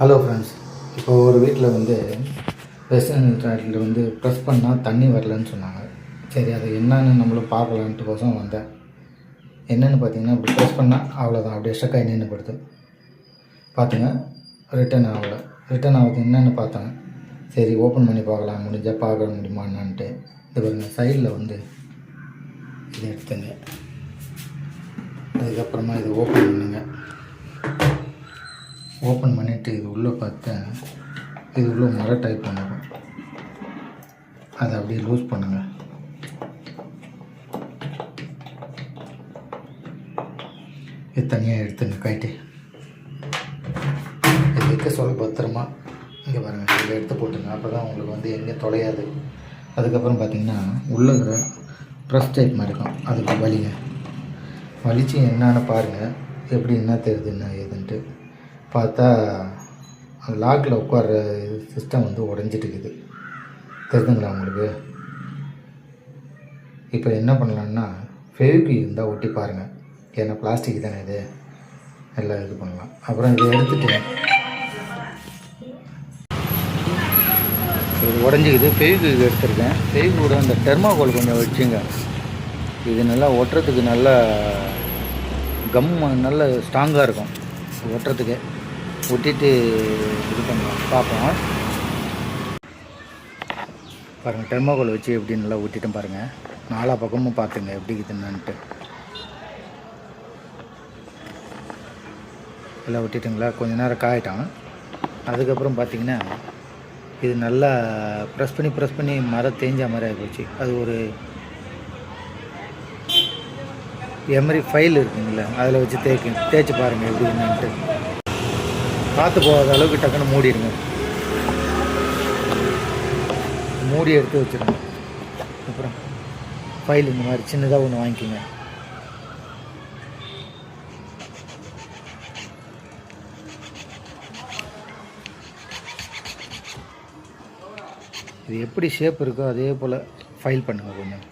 Hello friends, இப்போ ஒரு வீட்டில் வந்து வெஸ்டர்ன் டாய்லெட்டில் வந்து ப்ரெஸ் பண்ணால் தண்ணி வரலன்னு சொன்னாங்க. சரி, அது என்னன்னு நம்மளும் பார்க்கலான்ட்டு கோசம் வந்தேன். என்னென்னு பார்த்தீங்கன்னா, இப்படி ப்ரெஸ் பண்ணால் அவ்வளோதான், அப்படியே ஸ்டக்காகி நின்றுப்படுது. பார்த்துங்க, ரிட்டன் ஆகுது. என்னென்னு பார்த்தேன். சரி, ஓப்பன் பண்ணி பார்க்கலாம், முடிஞ்சால் பார்க்க முடியுமா என்னான்ட்டு. இது பாருங்கள், சைடில் வந்து இதை எடுத்துங்க. அதுக்கப்புறமா இதை ஓப்பன் பண்ணுங்க. ஓப்பன் பண்ணிவிட்டு இது உள்ளே பார்த்தேன், இது உள்ளே மர டைப் பண்ணுவோம். அதை அப்படியே லூஸ் பண்ணுங்கள். இது தனியாக எடுத்துங்க கைட்டு. இது வைக்க சொல்ல பத்திரமா இங்கே பாருங்கள், இதை எடுத்து போட்டுங்க. அப்போ தான் உங்களுக்கு வந்து எங்கேயும் தொலையாது. அதுக்கப்புறம் பார்த்தீங்கன்னா உள்ளே இருக்கிற ப்ரெஸ் டைப் மாதிரி இருக்கும், அதுக்கு வலிச்சு என்னான்னு பாருங்கள். எப்படி என்ன தெரியுது என்ன ஏதுன்ட்டு பார்த்தா அந்த லாக்கில் உட்கார்ற சிஸ்டம் வந்து உடஞ்சிட்டு இருக்குது. தெரிஞ்சுங்களா உங்களுக்கு? இப்போ என்ன பண்ணலான்னா, ஃபெவிக்விக் இருந்தால் ஒட்டி பாருங்கள். ஏன்னா பிளாஸ்டிக் தானே இது, எல்லாம் இது பண்ணலாம். அப்புறம் இதை எடுத்துகிட்டு இது உடஞ்சிக்குது. ஃபெவிக்விக் எடுத்துருக்கேன். ஃபெவிக்விக்கோட அந்த தெர்மாகோல் கொஞ்சம் வச்சுங்க. இது நல்லா ஒட்டுறதுக்கு நல்லா நல்ல ஸ்ட்ராங்காக இருக்கும். ஒட்டுறதுக்கு ஒட்டிட்டு இது பண்ணலாம், பார்ப்போம். பாருங்கள், தெர்மாகோல் வச்சு எப்படி நல்லா ஒட்டிட்டேன் பாருங்கள். நாலா பக்கமும் பார்த்துங்க எப்படி இருக்குதுன்னான்ட்டு. எல்லாம் ஒட்டிட்டுங்களா? கொஞ்சம் நேரம் காயிட்டான். அதுக்கப்புறம் பார்த்திங்கன்னா இது நல்லா ப்ரெஸ் பண்ணி மரம் தேஞ்ச மாதிரி ஆகிப்போச்சு. அது ஒரு எம்ரி ஃபைல் இருக்குங்களா, அதில் வச்சு தேய்ச்சி பாருங்கள் எப்படி என்னன்ட்டு. காற்று போகாத அளவுக்கு டக்குன்னு மூடிடுங்க. மூடி எடுத்து வச்சுருங்க. அப்புறம் ஃபைல் இந்த மாதிரி சின்னதாக ஒன்று வாங்கிக்கோங்க. இது எப்படி ஷேப் இருக்கோ அதே போல் ஃபைல் பண்ணுங்கள். கொஞ்சம்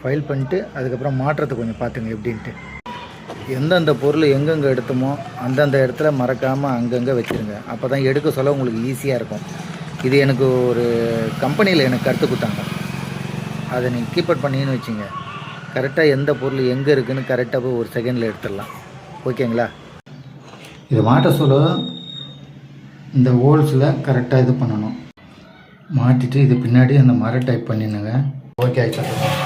ஃபைல் பண்ணிட்டு அதுக்கப்புறம் மாற்றத்தை கொஞ்சம் பார்த்துங்க எப்படின்ட்டு. எந்தெந்த பொருள் எங்கெங்கே எடுத்தோமோ அந்தந்த இடத்துல மறக்காமல் அங்கங்கே வச்சுருங்க. அப்போ தான் எடுக்க சொல்ல உங்களுக்கு ஈஸியாக இருக்கும். இது எனக்கு ஒரு கம்பெனியில் எனக்கு கற்றுக் கொடுத்தாங்க. அதை நீங்கள் கீப்பட் பண்ணின்னு வச்சுங்க. கரெக்டாக எந்த பொருள் எங்கே இருக்குதுன்னு கரெக்டாக போய் ஒரு செகண்டில் எடுத்துடலாம். ஓகேங்களா? இதை மாட்ட சொல்ல இந்த ஹோல்ஸில் கரெக்டாக இது பண்ணணும். மாட்டிட்டு இது பின்னாடி அந்த மர டைப் பண்ணிடுங்க. ஓகே ஆகிடுச்சு.